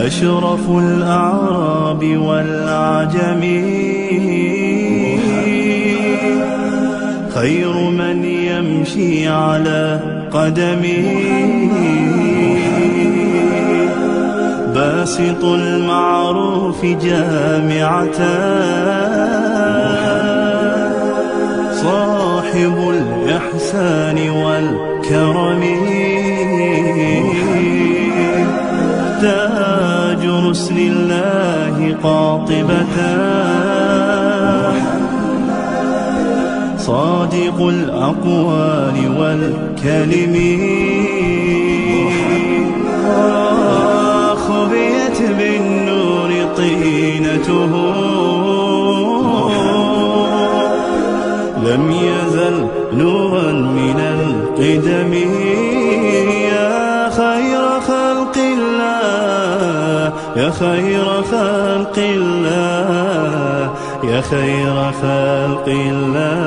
أشرف الأعراب والأعجم، خير من يمشي على قدمه، باسط المعروف جامعة، صاحب الإحسان والكرم، تاج رسل الله قاطبة، صادق الأقوال والكلم، خبيت بالنور طينته، لم يزل نورا من القدم، يا خير خلق الله، يا خير خلق الله، يا خير خلق الله،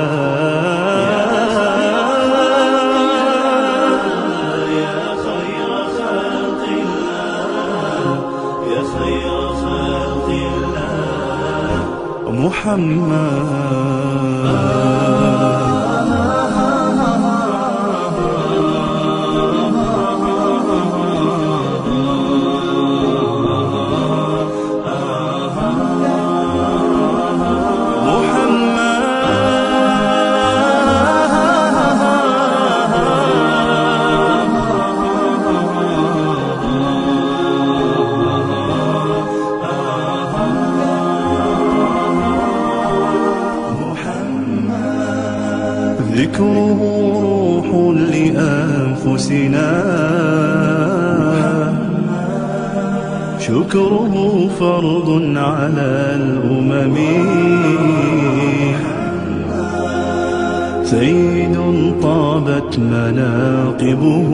يا خير خلق الله، يا خير خلق الله، محمد. ذكره روح لأنفسنا، شكره فرض على الأمم، سيد طابت مناقبه،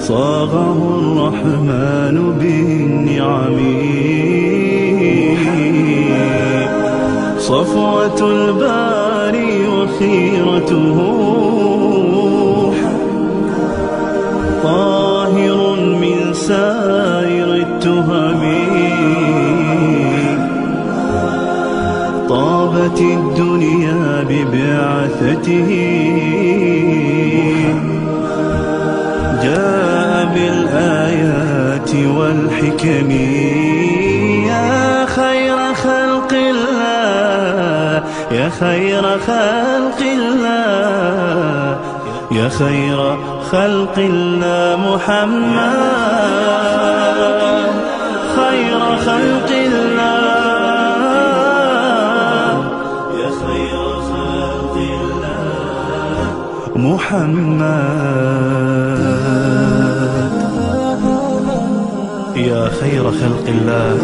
صاغه الرحمن بالنعم، صفوة الباري وخيرته، طاهر من سائر التهم، طابت الدنيا ببعثته، جاء بالآيات والحكم، يا خير خلق الله، يا خير خلق الله، يا خير خلق الله، محمد خير خلق الله، يا خير خلق الله، محمد. يا خير خلق الله،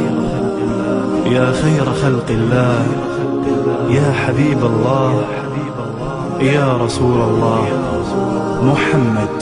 يا خير خلق الله، يا حبيب الله، يا رسول الله، محمد.